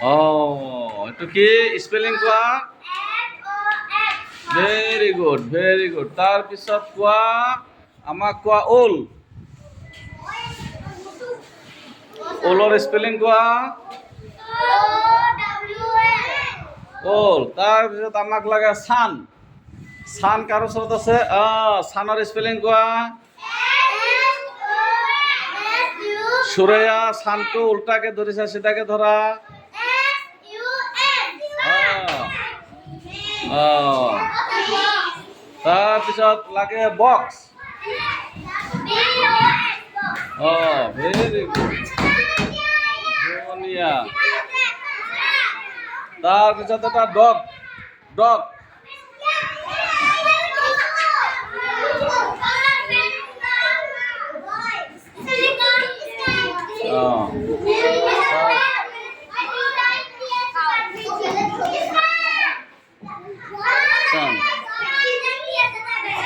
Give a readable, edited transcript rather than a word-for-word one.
এইটো কি স্পেলিং কোৱা ভেৰি গুড তাৰপিছত কোৱা আমাক কোৱা ওল ওলৰ স্পেলিং কোৱা ওল তাৰপিছত আমাক লাগে ছান ছান কাৰ ওচৰত আছে ছানৰ স্পেলিং কোৱা সুৰেয়া ছানটো উল্টাকে ধৰিছা চিধাকে ধৰা তাৰপিছত লাগে বক্স ভেৰি গুড ধুনীয়া তাৰপিছত এটা ডগ ডগ